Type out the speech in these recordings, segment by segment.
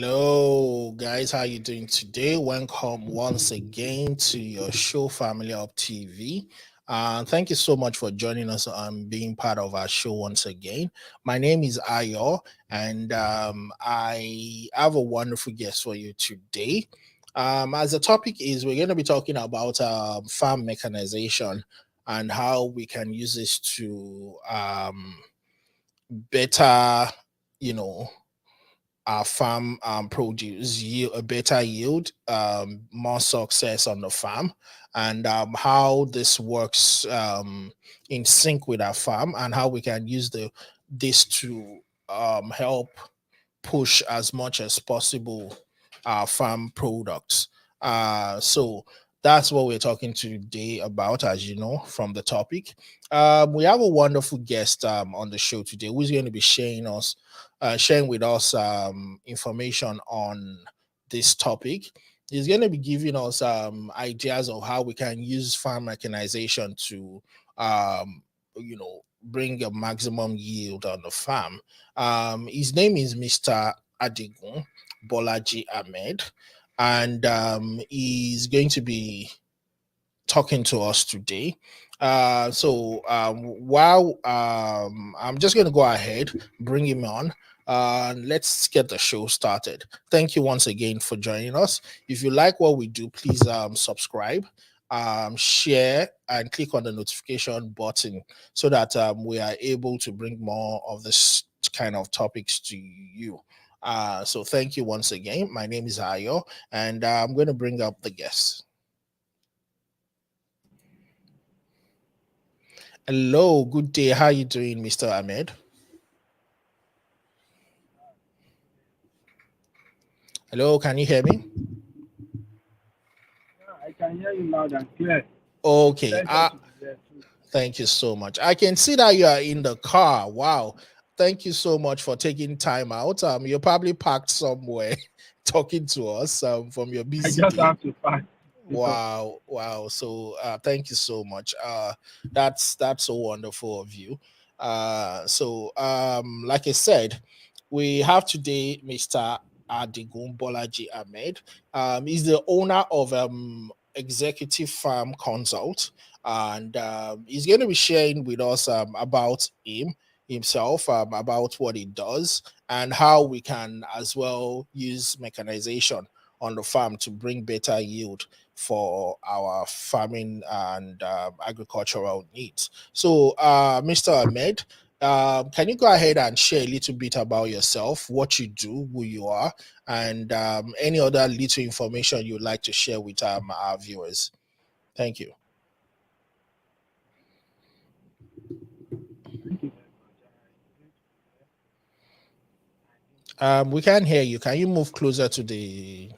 Hello guys, how you doing today? Welcome once again to your show FarmerHubTV. Thank you so much for joining us and being part of our show once again. My name is Ayo, and I have a wonderful guest for you today. As the topic is, we're going to be talking about farm mechanization and how we can use this to better, you know, our farm produce yield, a better yield, more success on the farm, and how this works in sync with our farm, and how we can use this to help push as much as possible our farm products. So that's what we're talking today about, as you know from the topic. We have a wonderful guest on the show today who's going to be sharing with us information on this topic. He's going to be giving us ideas of how we can use farm mechanization to, bring a maximum yield on the farm. His name is Mr. Adigun Bolaji Ahmed, and he's going to be talking to us today. While I'm just going to go ahead, bring him on. Let's get the show started. Thank you once again for joining us. If you like what we do, please subscribe, share, and click on the notification button so that we are able to bring more of this kind of topics to you. So thank you once again. My name is Ayo, and I'm going to bring up the guests. Hello, good day. How are you doing, Mr. Ahmed? Hello, can you hear me? I can hear you loud and clear. Okay. Thank you so much. I can see that you are in the car. Wow. Thank you so much for taking time out. You're probably parked somewhere talking to us from your busy I just day. have to park. Wow. So thank you so much. That's so wonderful of you. Like I said, we have today Mr. Adigun Bolaji Ahmed. He's the owner of Executive Farm Consult, and he's going to be sharing with us about himself, about what he does, and how we can as well use mechanization on the farm to bring better yield for our farming and agricultural needs. So, Mr. Ahmed, can you go ahead and share a little bit about yourself, what you do, who you are, and any other little information you'd like to share with our viewers? Thank you. Thank you We can't hear you. Can you move closer to the?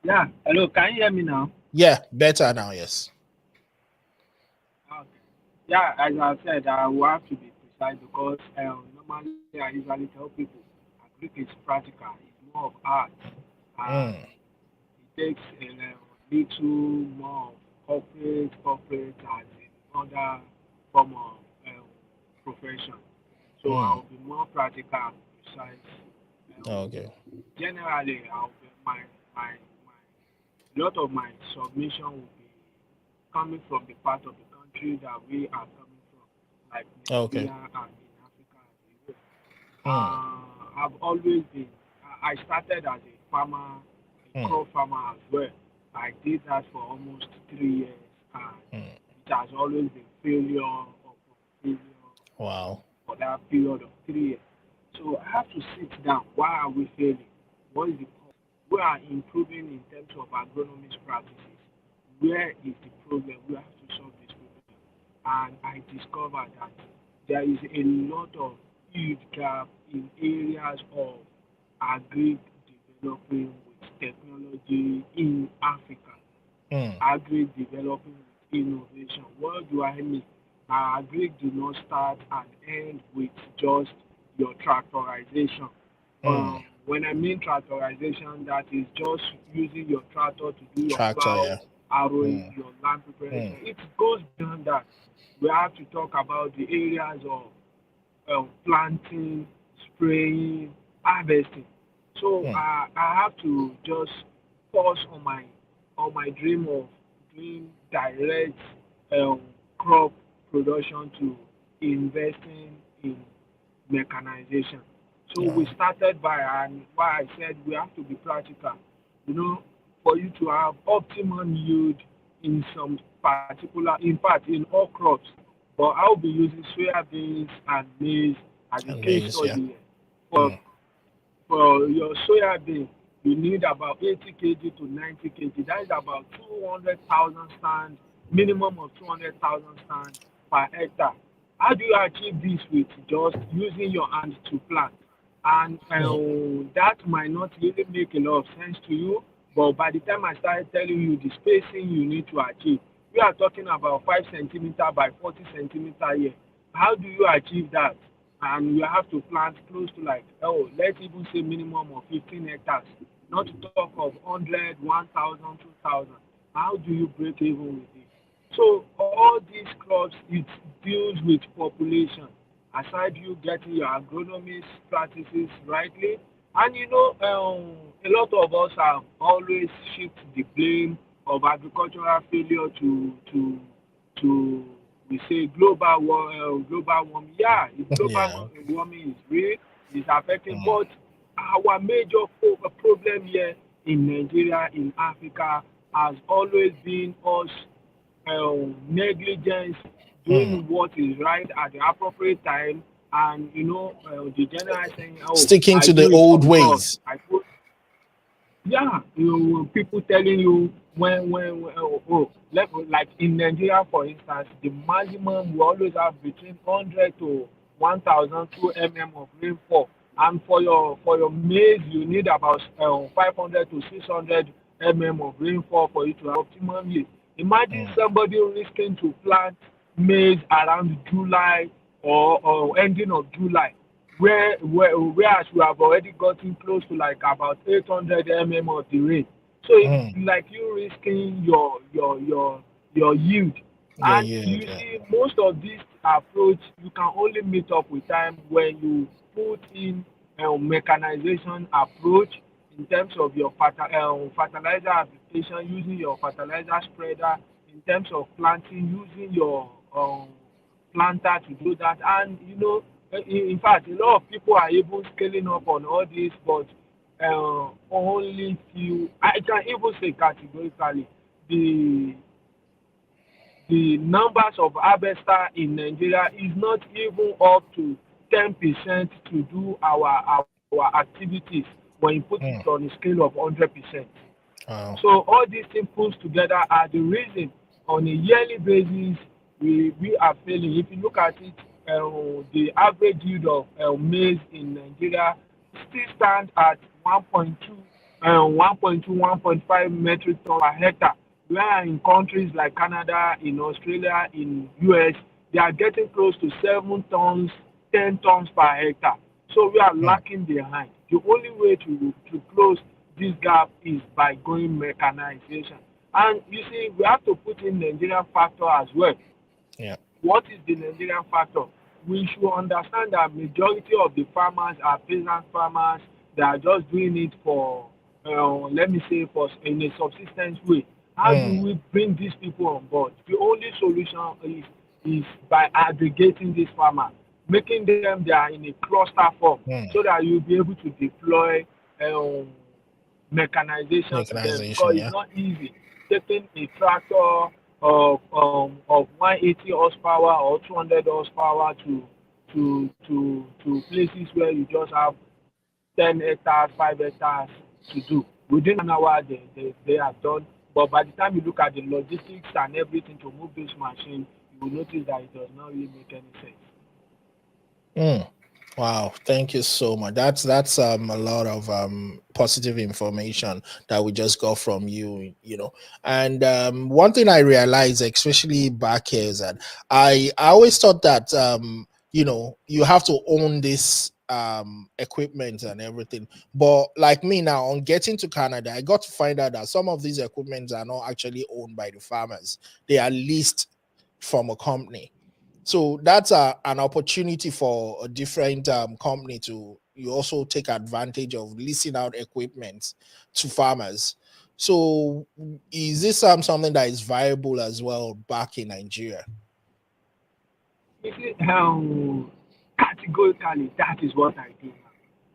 Yeah, hello, can you hear me now? Yeah, better now. Yes. Okay. Yeah, as I said, I will have to be precise because normally I usually tell people agric is practical, it's more of art. And Mm, it takes a little more of corporate as in other form of profession. So mm. I'll be more practical and precise. Um, Okay. Generally, I'll be my lot of my submission will be coming from the part of the country that we are coming from, like Okay. Nigeria and in Africa as a whole. Mm, I've always been. I started as a farmer, a mm, crop farmer as well. I did that for almost 3 years, and mm. it has always been failure upon failure Wow. for that period of 3 years. So I have to sit down. Why are we failing? What is the cause? We are improving in terms of agronomic practices. Where is the problem? We have to solve this problem. And I discovered that there is a lot of huge gap in areas of agri developing with technology in Africa. Mm, Agri developing with innovation. What do I mean? Agri do not start and end with just your tractorization. mm. When I mean tractorization, that is just using your tractor to do your Tractor. plow, Yeah. harrowing, Mm, your land preparation. mm. It goes beyond that. We have to talk about the areas of planting, spraying, harvesting. So mm, I have to just pause on my dream of doing direct um, crop production to investing in mechanization. So we oh, started by, and why I said we have to be practical, you know, for you to have optimum yield in some particular, in fact, in all crops. But I'll be using soya beans and maize as a and case maize, yeah. study here. For Mm, for your soya bean, you need about 80 kg to 90 kg. That is about 200,000 stand, minimum of 200,000 stand per hectare. How do you achieve this with just using your hand to plant? And mm, that might not really make a lot of sense to you, but by the time I started telling you the spacing you need to achieve, we are talking about 5 centimeter by 40 centimeter here. How do you achieve that? And you have to plant close to like, oh, let's even say minimum of 15 hectares, not to talk of 100, 1,000, 2,000. How do you break even with it? So all these crops, it deals with population. Aside you getting your agronomist practices rightly, and a lot of us have always shift the blame of agricultural failure to we say global warming. Yeah, yeah. warming is real, it's affecting, Mm, but our major problem here in Nigeria, in Africa, has always been us negligence, mm. doing what is right at the appropriate time, and the general saying, "Oh, Sticking I to the do it old on God." ways. I put yeah, people telling you when like in Nigeria, for instance, the maximum we always have between 100 to 1,002 mm of rainfall, and for your maize you need about 500 to 600 of rainfall for you to have optimum yield. Imagine Mm, somebody risking to plant maize around July or ending of July, whereas we have already gotten close to like about 800 of the rain. So it's mm. like you risking your yield. Yeah, And yeah, you yeah. see, most of this approach you can only meet up with time when you put in mechanization approach in terms of your fertilizer application, using your fertilizer spreader, in terms of planting, using your planter to do that. And in fact, a lot of people are even scaling up on all this, but only few. I can even say categorically, the the numbers of harvester in Nigeria is not even up to 10% to do our activities when you put it Mm. on a scale of 100%. Wow. So all these things put together are the reason on a yearly basis we are failing. If you look at it, the average yield of maize in Nigeria still stands at 1.2, 1.5 metric ton per hectare. Where in countries like Canada, in Australia, in US, they are getting close to 7 tons, 10 tons per hectare. So we are Mm, lacking behind. The only way to close this gap is by going mechanization. And you see, we have to put in Nigerian factor as well. yeah. What is the Nigerian factor? We should understand that majority of the farmers are peasant farmers that are just doing it for, let me say, for in a subsistence way. How do Mm, we bring these people on board? The only solution is by aggregating these farmers, making them they are in a cluster form, so mm. that you'll be able to deploy um, mechanization to them, because Mechanization, it's yeah. not easy taking a tractor of 180 horsepower or 200 horsepower to places where you just have 10 hectares, 5 hectares to do. Within an hour, they are done. But by the time you look at the logistics and everything to move this machine, you will notice that it does not really make any sense. Mm. Wow, thank you so much. That's a lot of positive information that we just got from you, you know. And one thing I realized, especially back here, is that I always thought that you know, you have to own this equipment and everything. But like me now, on getting to Canada, I got to find out that some of these equipments are not actually owned by the farmers. They are leased from a company. So that's an opportunity for a different company to you also take advantage of leasing out equipment to farmers. So is this something that is viable as well back in Nigeria? You see, categorically, that is what I do now.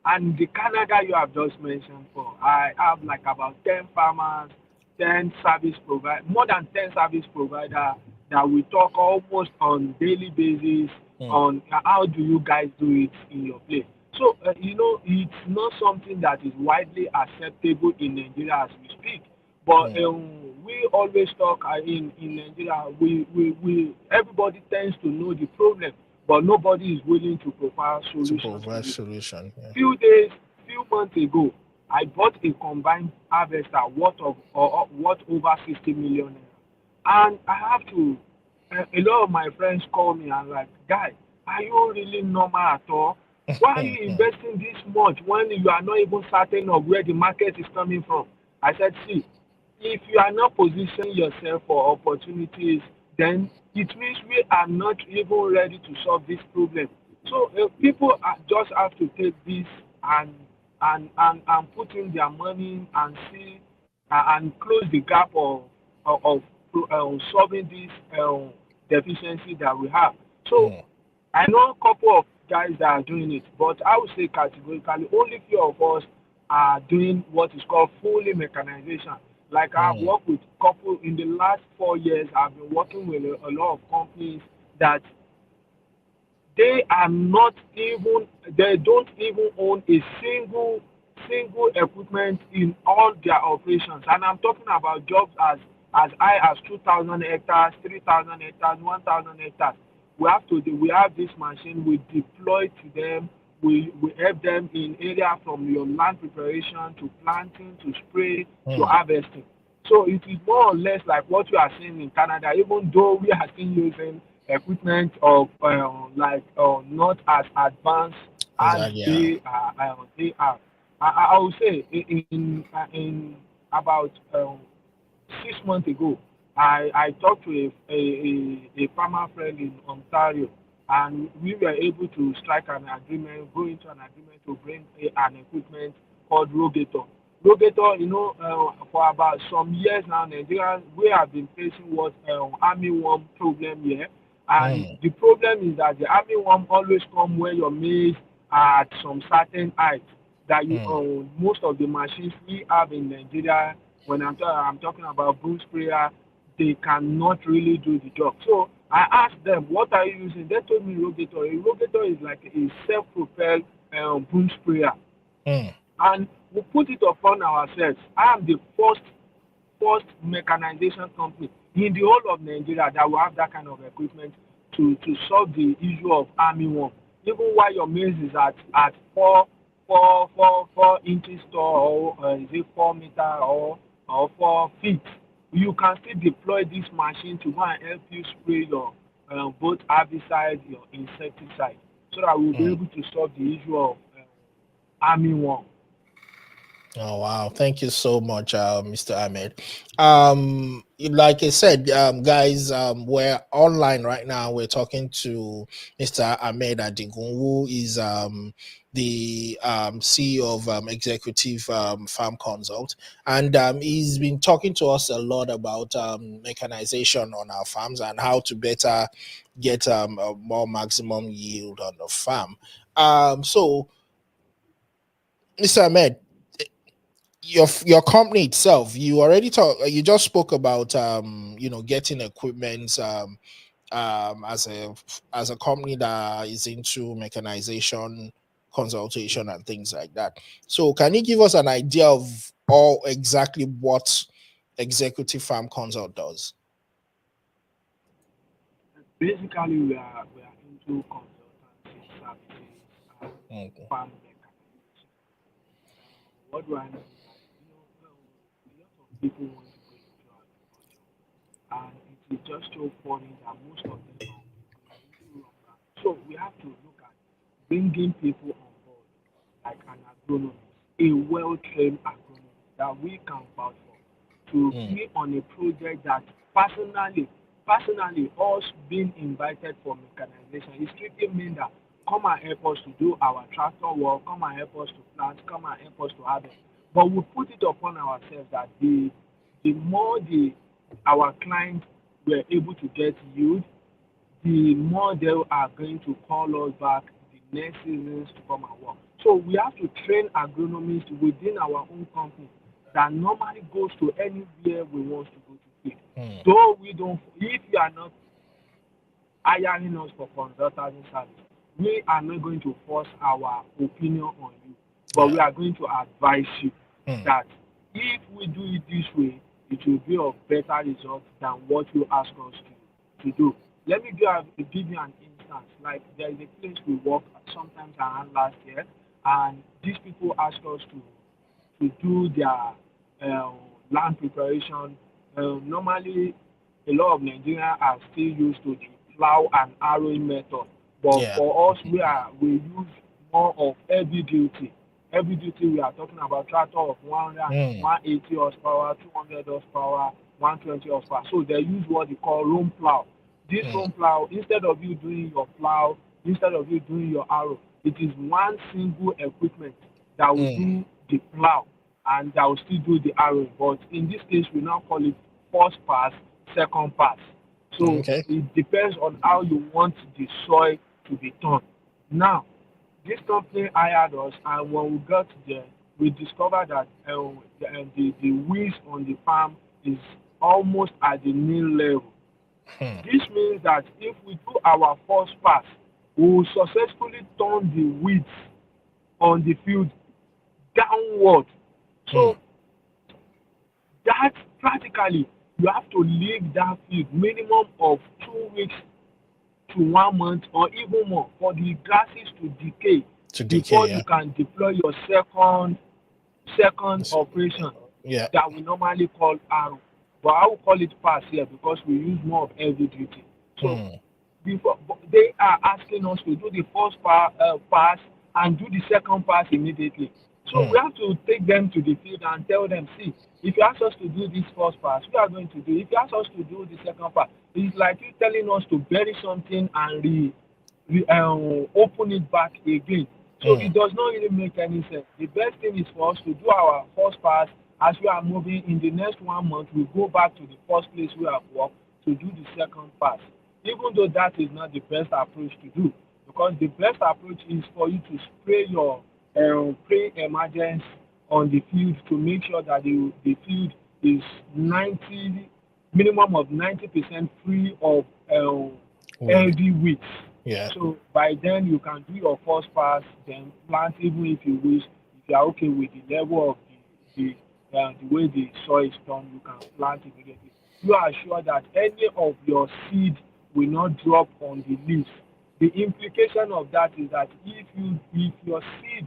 And the Canada you have just mentioned for, I have like about 10 farmers, 10 service provider, more than 10 service provider that we talk almost on daily basis Mm, on how do you guys do it in your place. So, it's not something that is widely acceptable in Nigeria as we speak. But mm, we always talk in Nigeria, everybody tends to know the problem, but nobody is willing to provide to solutions to provide it. solution. Yeah. Few months ago, I bought a combined harvester worth over 60 million naira, and I have to. A lot of my friends call me and like, guy, are you really normal at all? Why are you investing this much when you are not even certain of where the market is coming from? I said, see, if you are not positioning yourself for opportunities, then it means we are not even ready to solve this problem. So people just have to take this and put in their money and see and close the gap of solving this deficiency that we have. So Mm, I know a couple of guys that are doing it, but I would say categorically only few of us are doing what is called fully mechanization. Like I've mm, worked with couple in the last 4 years. I've been working with a lot of companies that they are not even they don't even own a single equipment in all their operations, and I'm talking about jobs as high as 2,000 hectares, 3,000 hectares, 1,000 hectares. We have this machine, we deploy to them, we help them in area from your land preparation to planting to spray to mm. harvesting. So it is more or less like what you are seeing in Canada, even though we are still using equipment of not as advanced as Exactly. Yeah. they are. I would say in about 6 months ago, I talked to a farmer friend in Ontario, and we were able to strike an agreement, go into an agreement to bring an equipment called Rogator. Rogator, for about some years now, Nigerians, we have been facing what armyworm problem here. And Mm, the problem is that the armyworm always come where your maize are at some certain height that you mm. most of the machines we have in Nigeria, when I'm talking about boom sprayer, they cannot really do the job. So I asked them, what are you using? They told me Rogator. A Rogator is like a self-propelled boom sprayer, Mm, and we put it upon ourselves. I am the first mechanization company in the whole of Nigeria that will have that kind of equipment to solve the issue of armyworm. Even while your maize is at 4 inches tall, or is it 4 meter or 4 feet, you can still deploy this machine to go and help you spray your both herbicide, your insecticide, so that we'll be mm. able to solve the issue of armyworm. Oh wow! Thank you so much, Mr. Ahmed. Like I said, guys, we're online right now. We're talking to Mr. Ahmed Adigun, who is the CEO of Executive Farm Consult, and he's been talking to us a lot about mechanization on our farms and how to better get a more maximum yield on the farm. So, Mr. Ahmed, your company itself, you just spoke about getting equipment as a company that is into mechanization, consultation and things like that. So can you give us an idea of all exactly what Executive Farm Consult does? Basically, we are into consultancy services and Okay. farm mechanization. What do I mean by that? A lot of people want to go into agriculture, and it is just so funny that most of them are into wrong. So we have to look at bringing people on board, like an agronomist, a well-trained agronomist that we can vouch for, to Mm, be on a project that personally, us being invited for mechanization, it strictly means that come and help us to do our tractor work, come and help us to plant, come and help us to harvest. But we put it upon ourselves that the more our clients were able to get yield, the more they are going to call us back the next seasons to come and work. So we have to train agronomists within our own company that normally goes to anywhere we want to go to feed. Hmm. Though we don't, if you are not hiring us for consulting service, we are not going to force our opinion on you, but we Yeah. are going to advise you Hmm. that if we do it this way, it will be of better result than what you ask us to do. Let me give you an instance. Like there is a place we work sometimes around last year, and these people ask us to do their uh, land preparation. Normally, a lot of Nigerians are still used to the plow and harrowing method, but Yeah. for us, we use more of heavy duty. Heavy duty, we are talking about tractor of Hmm. 180 horsepower, 200 horsepower, 120 horsepower. So they use what they call room plow. This Hmm. room plow, instead of you doing your plow, instead of you doing your harrow, it is one single equipment that will Hmm. do the plow and that will still do the harrowing. But in this case, we now call it first pass, second pass. So Okay. it depends on how you want the soil to be turned. Now, this company hired us, and when we got there, we discovered that the weeds on the farm is almost at the nil level. Hmm. This means that if we do our first pass, we will successfully turn the weeds on the field downward. Hmm. So that practically you have to leave that field minimum of 2 weeks to 1 month or even more for the grasses to decay To decay. before Yeah. you can deploy your second It's- operation yeah. that we normally call arrow. But I will call it pass here because we use more of heavy duty. So Hmm. before they are asking us to do the first pass and do the second pass immediately. So Hmm. we have to take them to the field and tell them, see, if you ask us to do this first pass, we are going to do. If you ask us to do the second pass, it's like you telling us to bury something and open it back again. So Hmm. it does not really make any sense. The best thing is for us to do our first pass as we are moving. In the next 1 month, we go back to the first place we have worked to do the second pass. Even though that is not the best approach to do, because the best approach is for you to spray your pre-emergence on the field to make sure that the field is 90 minimum of 90% free of Weed. healthy weeds. Yeah. So by then you can do your first pass, then plant even if you wish. If you are okay with the level of the way the soil is done, you can plant immediately. You are sure that any of your seed will not drop on the leaves. The implication of that is that if your seed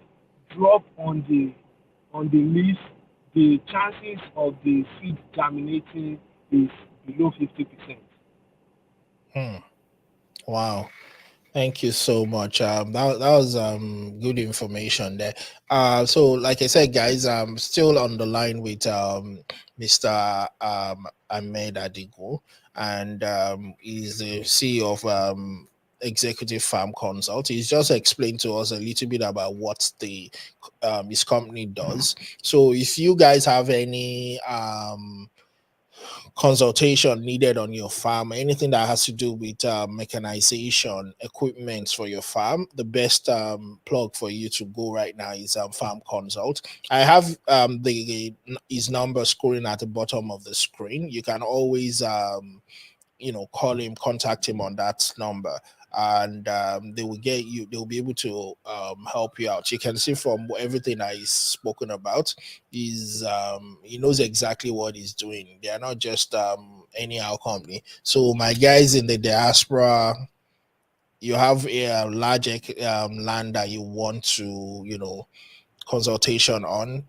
drop on the leaves, the chances of the seed germinating is below 50%. Hmm. Wow. Thank you so much. That was good information there. So like I said, guys, I'm still on the line with Mr. Ahmed Adigun, and he's the CEO of Executive Farm Consult. He's just explained to us a little bit about what the his company does. So if you guys have any consultation needed on your farm, anything that has to do with mechanization, equipment for your farm, the best plug for you to go right now is Farm Consult. I have his number scrolling at the bottom of the screen. You can always call him, contact him on that number, and they will get you, they'll be able to help you out. You can see from everything that he's spoken about, he knows exactly what he's doing. They are not just anyhow company. So my guys in the diaspora, you have a large land that you want to consultation on,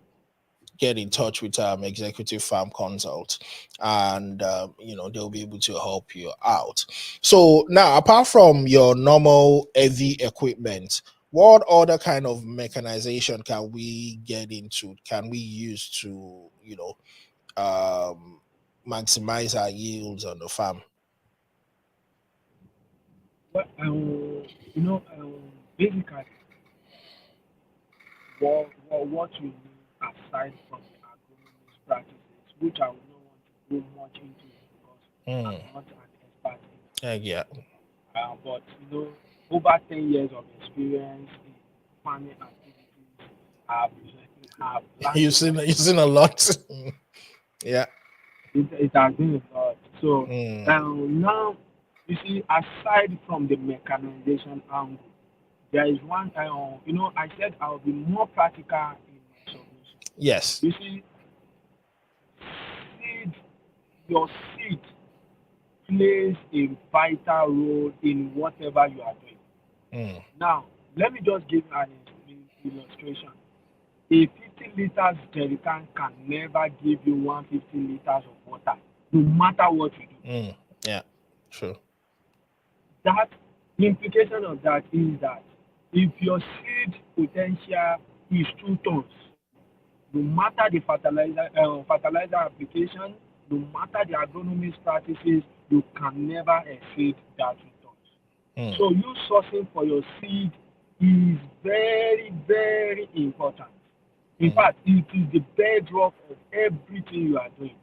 get in touch with Executive Farm Consult, and they'll be able to help you out. So now, apart from your normal heavy equipment, what other kind of mechanization can we get into, can we use to um, maximize our yields on the farm? Well, you know, basically what you need aside from the agronomist practices, which I would not want to go much into it because I'm Mm. not an expert in Yeah. but over 10 years of experience in farming activities, have learned You've a seen lot. you've seen a lot. Yeah. It has been a lot. So Mm. now, you see, aside from the mechanization angle, there is one. I said I'll be more practical in my submission. Yes. You see, seed, your seed plays a vital role in whatever you are doing. Mm. Now, let me just give an illustration. A 50 liters jerrycan can never give you 150 liters of water, no matter what you do. Mm. Yeah. True. That the implication of that is that if your seed potential is 2 tons, no matter the fertilizer application, no matter the agronomist practices, you can never exceed that 2 tons. Mm. So you sourcing for your seed is very, very important. In Mm. fact, it is the bedrock of everything you are doing.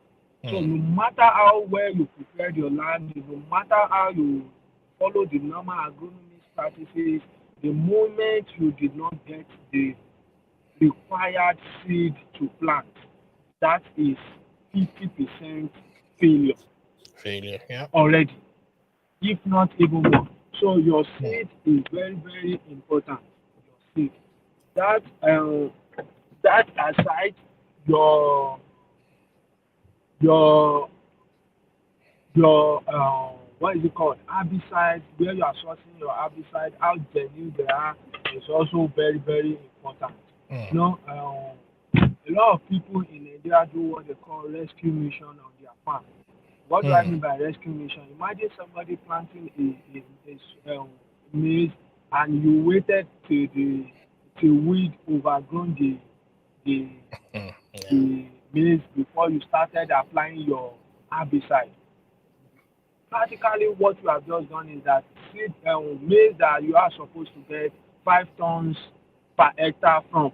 So Mm. no matter how well you prepared your land, no matter how you follow the normal agronomist practices, the moment you did not get the required seed to plant, that is 50% failure Failure. Yeah. already, if not even more. So your Mm. seed is very, very important. Your seed. That that aside, your your what is it called, herbicide, where you are sourcing your herbicide, how genuine they are, is also very, very important. Mm. You know, a lot of people in Nigeria do what they call rescue mission on their farm. What do I Mm. mean by rescue mission? Imagine somebody planting maize, and you waited till weed overgrown the Mm. Yeah. the maize before you started applying your herbicide. Practically, what you have just done is that seed maize that you are supposed to get 5 tons per hectare from,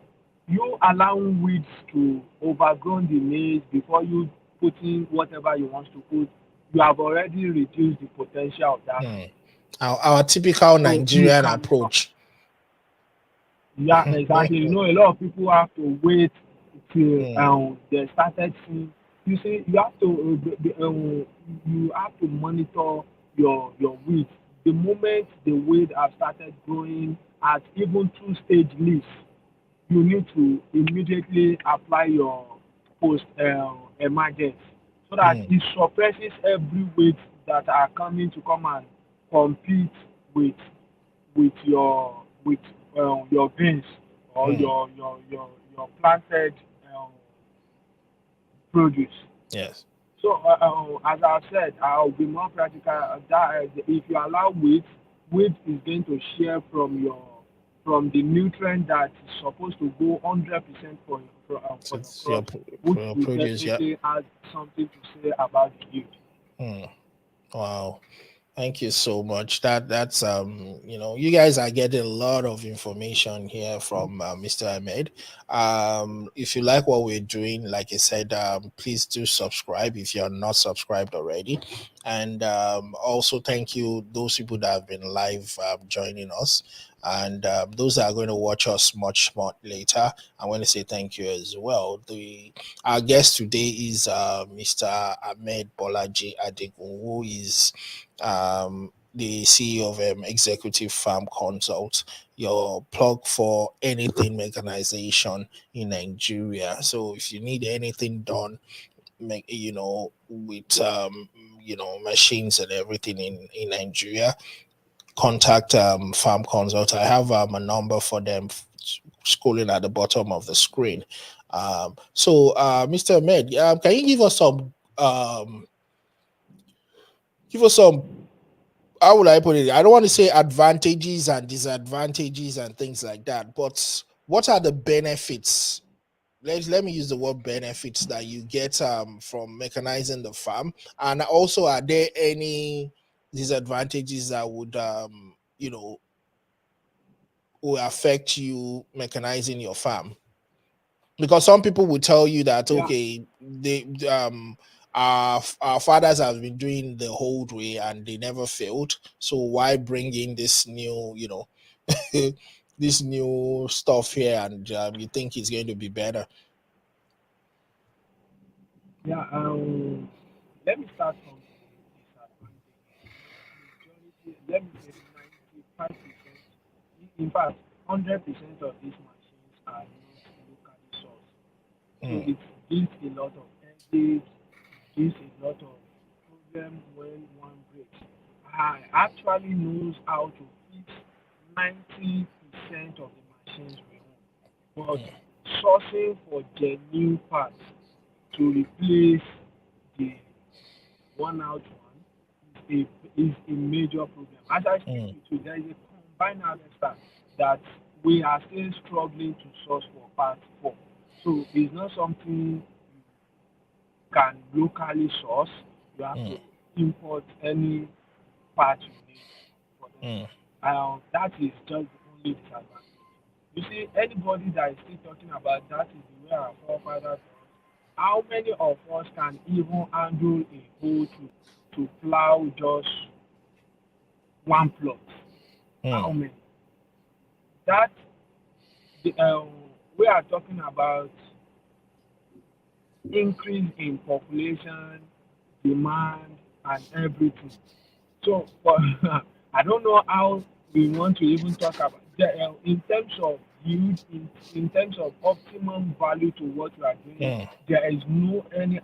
you allowing weeds to overgrown the maize before you putting whatever you want to put, you have already reduced the potential of that Mm. seed. Our typical So you Nigerian cannot. approach. Yeah, exactly. You know, a lot of people have to wait till Mm. they started seeing. You see, you have to you have to monitor your weed. The moment the weed have started growing at even 2 stage leaves, you need to immediately apply your post emergence so that Mm. it suppresses every weed that are coming to come and compete with your beans or Mm. your planted um, produce. Yes. So as I said, I'll be more practical. If you allow wheat is going to share from the nutrient that is supposed to go 100% So for your it's crops, which for your will produce. Yeah. definitely have something to say about the yield. Mm. Wow. Thank you so much. That's you guys are getting a lot of information here from Mr. Ahmed. If you like what we're doing, like I said, please do subscribe if you're not subscribed already. And also thank you those people that have been live joining us. And those that are going to watch us much more later, I want to say thank you as well. Our guest today is Mr. Ahmed Bolaji Adigun, who is the CEO of Executive Farm Consult, your plug for anything mechanization in Nigeria. So if you need anything done, with machines and everything in Nigeria, contact Farm Consult. I have a number for them scrolling at the bottom of the screen. Mr. Ahmed, can you um, give us some, how would I put it? I don't want to say advantages and disadvantages and things like that, but what are the benefits? Let me use the word benefits that you get from mechanizing the farm, and also are there any disadvantages that would will affect you mechanizing your farm? Because some people will tell you that, Yeah, okay, our fathers have been doing the whole way and they never failed, so why bring in this new, this new stuff here, and you think it's going to be better? yeah. Let me start from the disadvantage. Majority, let me say 95%, in fact, 100% of these machines are not locally sourced. So Mm, it gives a lot of headache, it gives a lot of problem when one breaks. I actually knows how to fix 90% of the machines we own, but mm, sourcing for genuine parts to replace the one out one is a major problem. As I speak mm, with you, there is a combined harvester that we are still struggling to source for parts for. So it's not something you can locally source. You have to mm, import any part you need for them. mm, That is just the only disadvantage. You see, anybody that is still talking about that is the way our forefathers was. How many of us can even handle a whole to plow just one plot? How mm, many? That the, we are talking about increase in population, demand, and everything. So, but I don't know how we want to even talk about in terms of yield, in terms of optimum value to what we are doing. mm, There is no any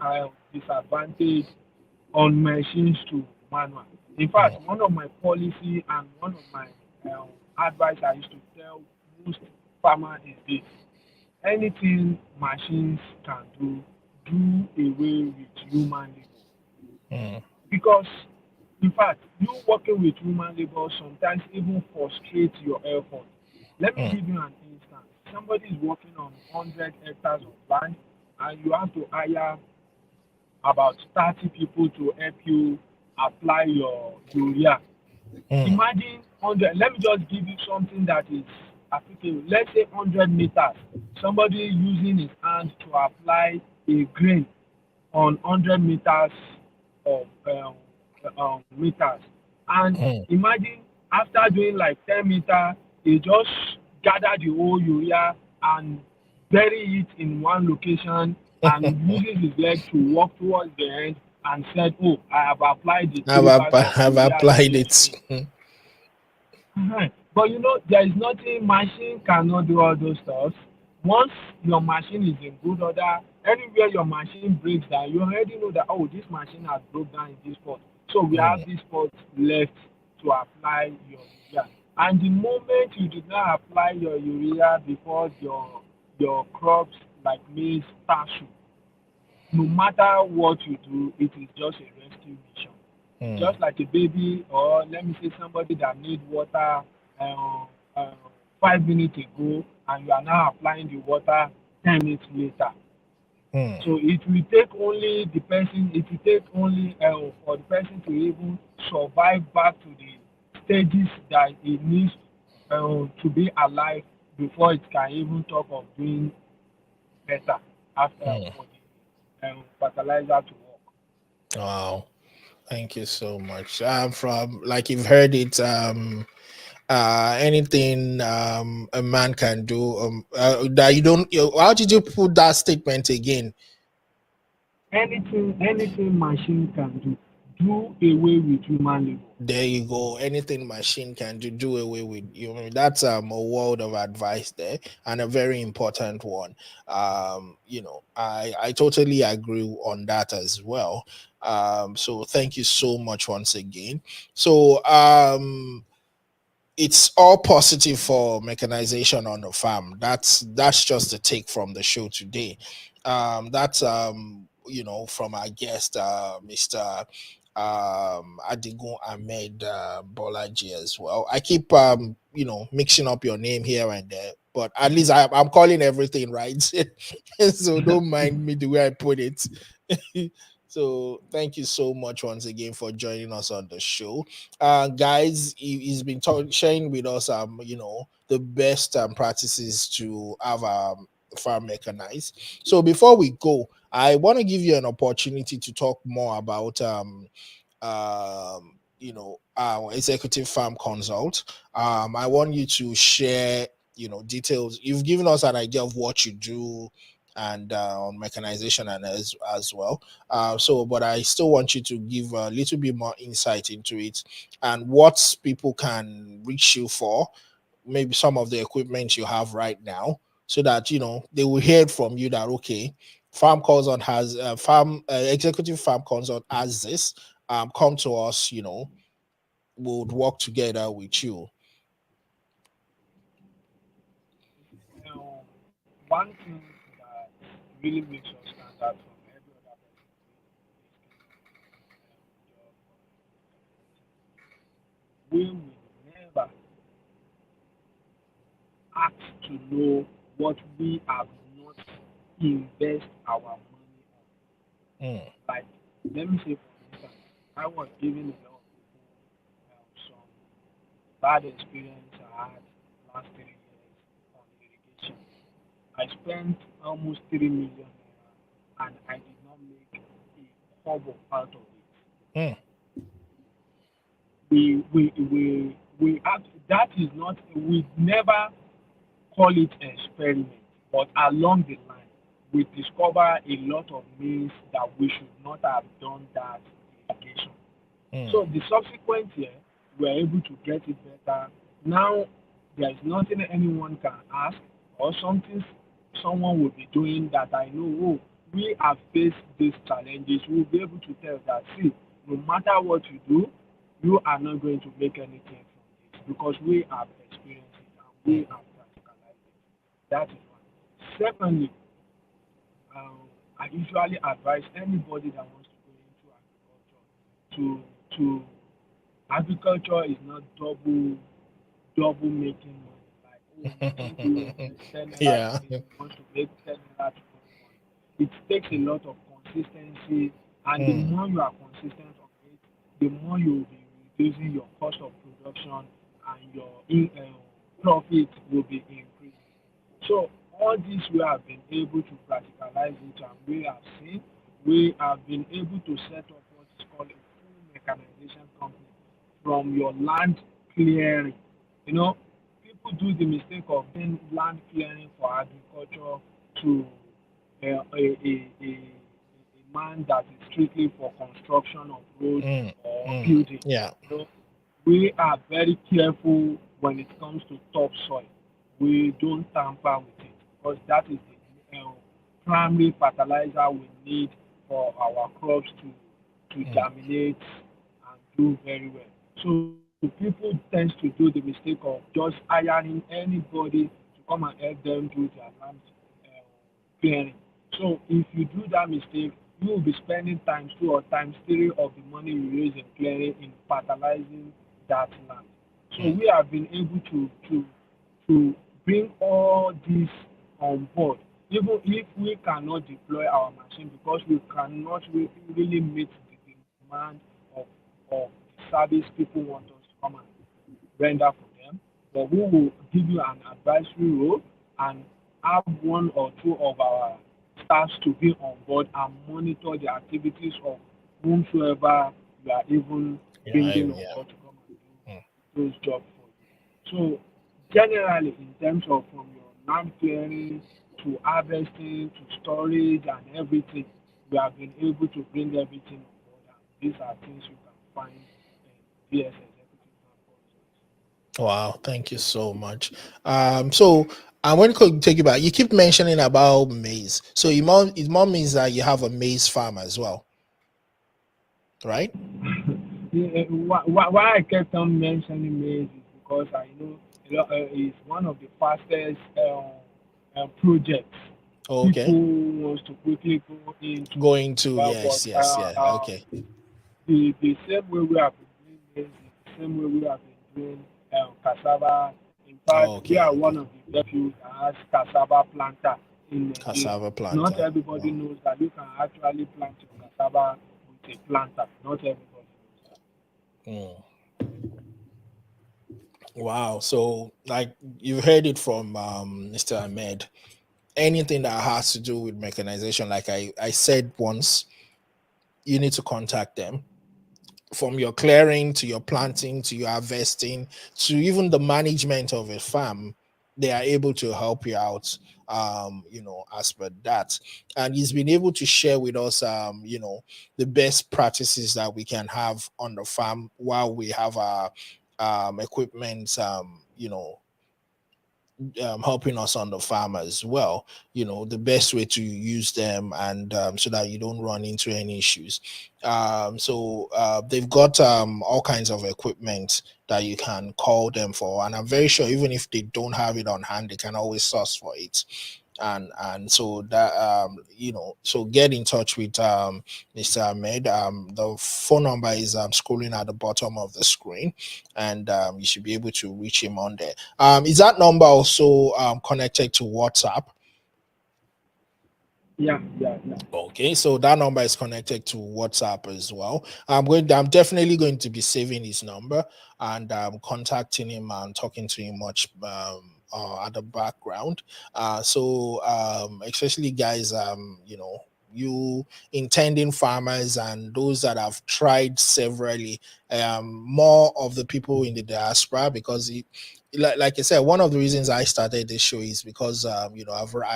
disadvantage on machines to manual. In fact, mm, one of my policy and one of my um, advice I used to tell most farmer is this: anything machines can do, do away with human labor. mm, Because, in fact, you working with human labor sometimes even frustrate your effort. Let me mm, give you an instance. Somebody is working on 100 hectares of land, and you have to hire about 30 people to help you apply your urea. mm, Imagine 100, let me just give you something that is applicable. Let's say 100 meters. Somebody using his hand to apply a grain on 100 meters of meters. And mm. imagine after doing like 10 meters, he just gather the whole urea and bury it in one location and uses his leg to walk towards the end and said, oh, I have applied the 3 bags of Have urea in applied this it. grain. But you know, there is nothing machine cannot do all those stuff. Once your machine is in good order, anywhere your machine breaks down, you already know that oh, this machine has broke down in this spot. So we Mm, have this spot left to apply your urea. And the moment you did not apply your urea before your crops like maize start to, no matter what you do, it is just a rescue mission. mm, Just like a baby, or let me say somebody that need water um, 5 minutes ago, and you are now applying the water 10 minutes later. mm, So it will take only the person, it will take only for the person to even survive back to the stages that it needs to be alive before it can even talk of doing better after mm. for the fertilizer to work. Wow. Thank you so much. From like you've heard it, anything a man can do. That you don't. How did you put that statement again? Anything machine can do away with human labor. There you go. Anything machine can do away with you. I mean, that's a world of advice there, and a very important one. I totally agree on that as well. So thank you so much once again. So it's all positive for mechanization on the farm. That's just a take from the show today. That's from our guest, Mr. Adigun Ahmed Bolaji as well. I keep mixing up your name here and there, but at least I'm calling everything right. So don't mind me the way I put it. So thank you so much once again for joining us on the show, guys. He's been sharing with us the best practices to have farm mechanized. So before we go, I want to give you an opportunity to talk more about our executive farm consult. I want you to share details. You've given us an idea of what you do and on mechanization and as well. But I still want you to give a little bit more insight into it and what people can reach you for, maybe some of the equipment you have right now, so that they will hear from you that okay, farm consult has farm executive farm consult has this. Come to us, we'll work together with you. One thing that really makes us stand out from every other person doing this kind of we will never ask to know what we have not invest our money on. Like, let me say for instance, I was giving a lot of people some bad experience I had last 3 years on irrigation. I spent almost 3 million naira and I did not make a kobo out of it. We have, that is not, we never call it experiment, but along the line we discover a lot of means that we should not have done that irrigation. So the subsequent year we are able to get it better. Now there is nothing anyone can ask or something someone will be doing that I know, oh, we have faced these challenges. We'll be able to tell that, see, no matter what you do, you are not going to make anything from it because we have experienced it and we have practicalized it. That is one. Secondly, I usually advise anybody that wants to go into agriculture to agriculture is not double making money. Like, oh, you want to invest 10 naira Yeah. today, you want to make 10 naira tomorrow morning. It takes a lot of consistency, and the more you are consistent on it, the more you will be reducing your cost of production and your profit will be increasing. So all this we have been able to practicalize it and we have seen, we have been able to set up what is called a full mechanization company from your land clearing. You know, people do the mistake of doing land clearing for agriculture to a man that is strictly for construction of roads or building. Yeah. You know, we are very careful when it comes to topsoil. We don't tamper with it because that is the primary fertilizer we need for our crops to germinate and do very well. So people tend to do the mistake of just hiring anybody to come and help them do their land clearing. So if you do that mistake, you will be spending times two or times three of the money you raise in clearing in fertilizing that land. So we have been able to bring all this on board. Even if we cannot deploy our machine because we cannot really meet the demand of the service people want us to come and render for them, but we will give you an advisory role and have one or two of our staffs to be on board and monitor the activities of whomsoever you are even bringing on Yeah. board to come and do those jobs for you. So generally in terms of from your land clearing to harvesting to storage and everything, we have been able to bring everything on board and these are things you can find in BS Executive Farm Consults. Wow, thank you so much. So I want to take you back. You keep mentioning about maize. So it more means that you have a maize farm as well, right? Why I kept on mentioning maize is because I know it's one of the fastest projects. Okay. People wants to quickly go into Going to but yes, yes, yeah. Okay. the same way we have been doing maize is the same way we have been doing cassava. In fact, we Okay, are okay. one of the very few that has cassava planter in Nigeria. Cassava Not planter. everybody Wow. knows that you can actually plant your cassava with a planter. Not everybody knows that. Mm. Wow. So, like you heard it from Mr. Ahmed, anything that has to do with mechanization, like I said once, you need to contact them, from your clearing to your planting to your harvesting to even the management of a farm. They are able to help you out, as per that. And he's been able to share with us, the best practices that we can have on the farm while we have our equipment, helping us on the farm as well, the best way to use them, and so that you don't run into any issues. They've got all kinds of equipment that you can call them for, and I'm very sure even if they don't have it on hand, they can always source for it. And so that, so get in touch with Mr. Ahmed. The phone number is scrolling at the bottom of the screen, and you should be able to reach him on there. Is that number also connected to WhatsApp? Yeah, yeah, yeah. Okay, so that number is connected to WhatsApp as well. I'm definitely going to be saving his number and contacting him and talking to him much at the background. Especially guys, you intending farmers and those that have tried severally, more of the people in the diaspora, because like I said, one of the reasons I started this show is because I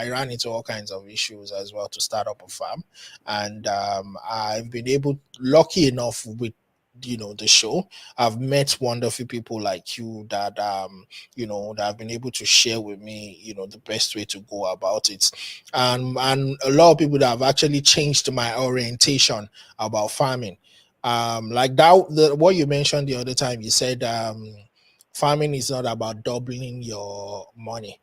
ran into all kinds of issues as well to start up a farm, and I've been lucky enough with the show. I've met wonderful people like you that that have been able to share with me the best way to go about it, and a lot of people that have actually changed my orientation about farming. Like that, what you mentioned the other time, you said farming is not about doubling your money.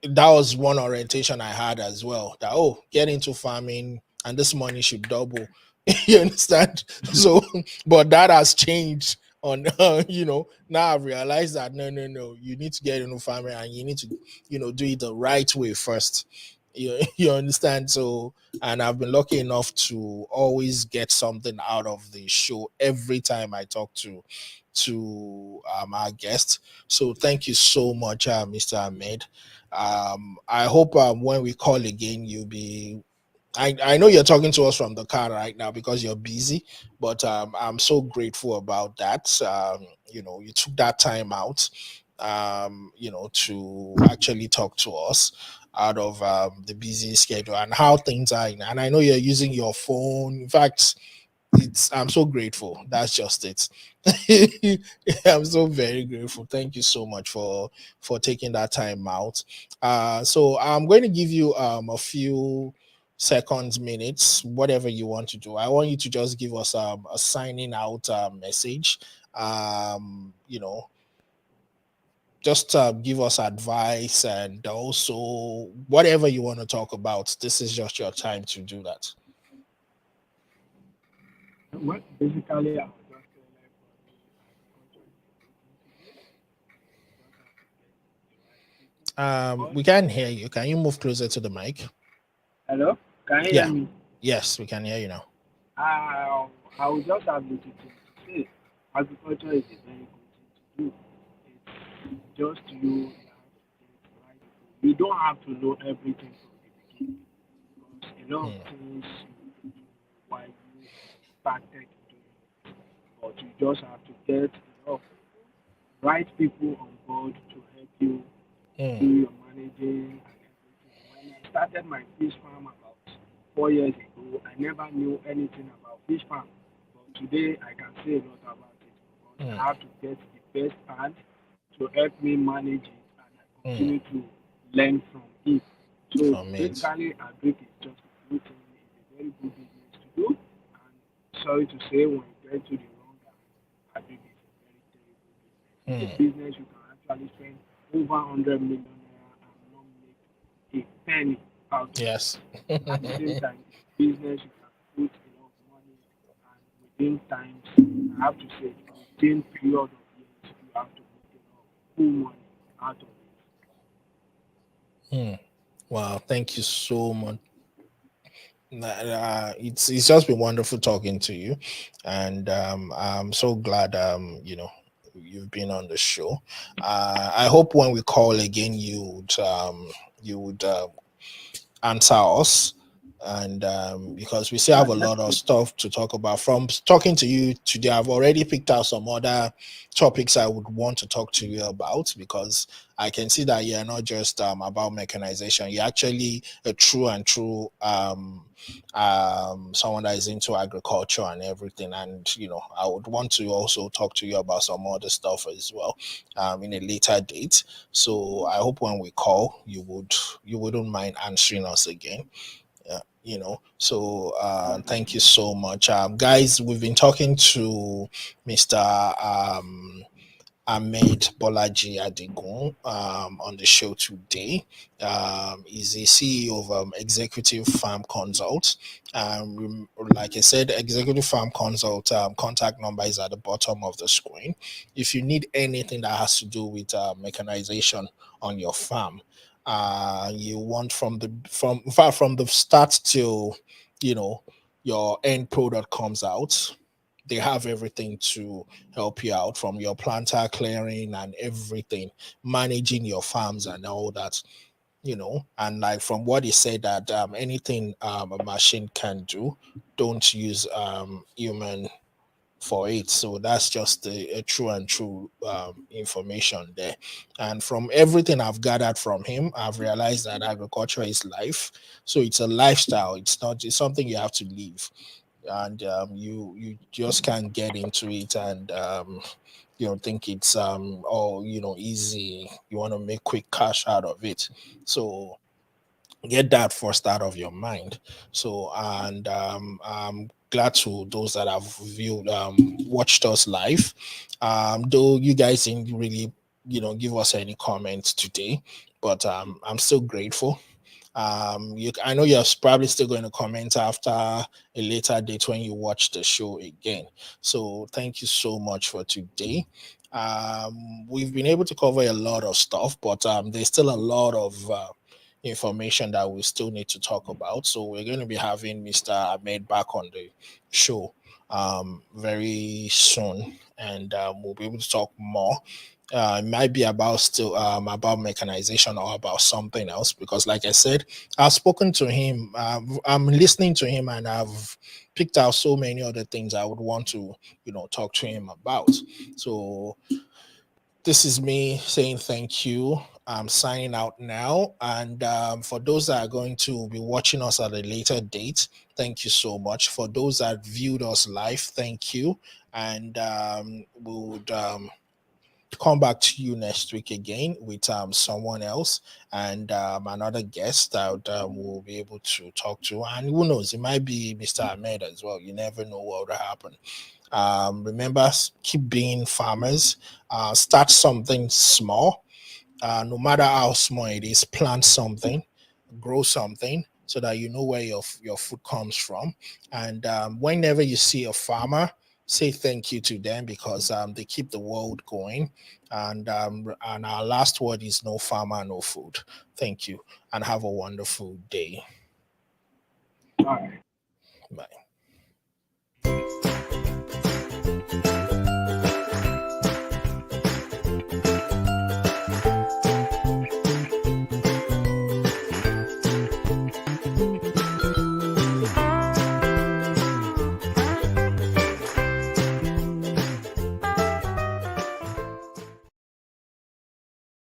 That was one orientation I had as well. That, oh, get into farming and this money should double. You understand? So, but that has changed on now I've realized that no, you need to get into farming and you need to do it the right way first. You understand? So, and I've been lucky enough to always get something out of the show every time I talk to our guest. So thank you so much, Mr. Ahmed. I hope when we call again, you'll be. I know you're talking to us from the car right now because you're busy, but I'm so grateful about that. You took that time out, to actually talk to us out of the busy schedule and how things are. And I know you're using your phone. In fact, I'm so grateful. That's just it. I'm so very grateful. Thank you so much for taking that time out. So I'm going to give you a few seconds, minutes, whatever you want to do. I want you to just give us a signing out message. You know, just give us advice and also whatever you want to talk about. This is just your time to do that. Well, basically, I would just say like for me, agriculture is a good thing to do. You just have to get the right people on board. We can hear you. Can you move closer to the mic? Hello, can you hear Yeah. me? Yes, we can hear you now. I I will just have little thing to say. Agriculture is a very good thing to do. It's just you. You have to get right people. You don't have to know everything from the beginning because a lot of Mm, things you don't know why you started doing it. But you just have to get a lot of people, right people on board to help you do mm, your managing and everything. When I started my fish farm about 4 years ago, I never knew anything about fish farm. But today I can say a lot about it because I mm, have to get the best hand to help me manage it and I mm. continue to learn from it. So From it. basically agric is just a good thing, it's a very good business to do. And sorry to say when you get to the wrong hand, agric is a very terrible business. It's a Mm. business you can actually spend over 100 million naira and not make a penny out of it. Yes. At the same time, it's a business you can put a lot of money and within times, I have to say, within period of years, you have to make a lot of full money out of it. Mm. Wow, thank you so much. It's just been wonderful talking to you, and I'm so glad. you've been on the show. I hope when we call again, you would answer us. And because we still Yeah, have a lot of definitely. stuff to talk about. From talking to you today, I've already picked out some other topics I would want to talk to you about, because I can see that you're not just about mechanization. You're actually a true and true someone that is into agriculture and everything. And I would want to also talk to you about some other stuff as well in a later date. So I hope when we call, you wouldn't mind answering us again. Yeah, so thank you so much, guys. We've been talking to Mr. Ahmed Bolaji Adigun on the show today. He's the CEO of Executive Farm Consult. Like I said, Executive Farm Consult contact number is at the bottom of the screen. If you need anything that has to do with mechanization on your farm, you want from in fact from the start till you know your end product comes out, they have everything to help you out, from your planter clearing and everything, managing your farms and all that. And like from what he said, that anything a machine can do, don't use human for it. So that's just a true and true information there. And from everything I've gathered from him, I've realized that agriculture is life. So it's a lifestyle. It's not, it's something you have to live. And you just can't get into it and think it's easy. You want to make quick cash out of it. So get that first out of your mind. So, and I'm glad to those that have viewed watched us live, though you guys didn't really give us any comments today, but I'm still grateful. I know you're probably still going to comment after a later date when you watch the show again. So thank you so much for today. We've been able to cover a lot of stuff, but there's still a lot of information that we still need to talk about. So we're going to be having Mr. Ahmed back on the show very soon, and we'll be able to talk more. It might be about still about mechanization or about something else, because like I said, I've spoken to him, I'm listening to him, and I've picked out so many other things I would want to talk to him about. So this is me saying thank you. I'm signing out now. And for those that are going to be watching us at a later date, thank you so much. For those that viewed us live, thank you. And we would come back to you next week again with someone else and another guest that we'll be able to talk to. And who knows, it might be Mr. Ahmed as well. You never know what will happen. Remember, keep being farmers. Start something small. No matter how small it is, plant something, grow something, so that you know where your food comes from. And whenever you see a farmer, say thank you to them, because they keep the world going. And our last word is no farmer, no food. Thank you, and have a wonderful day. All right. Bye.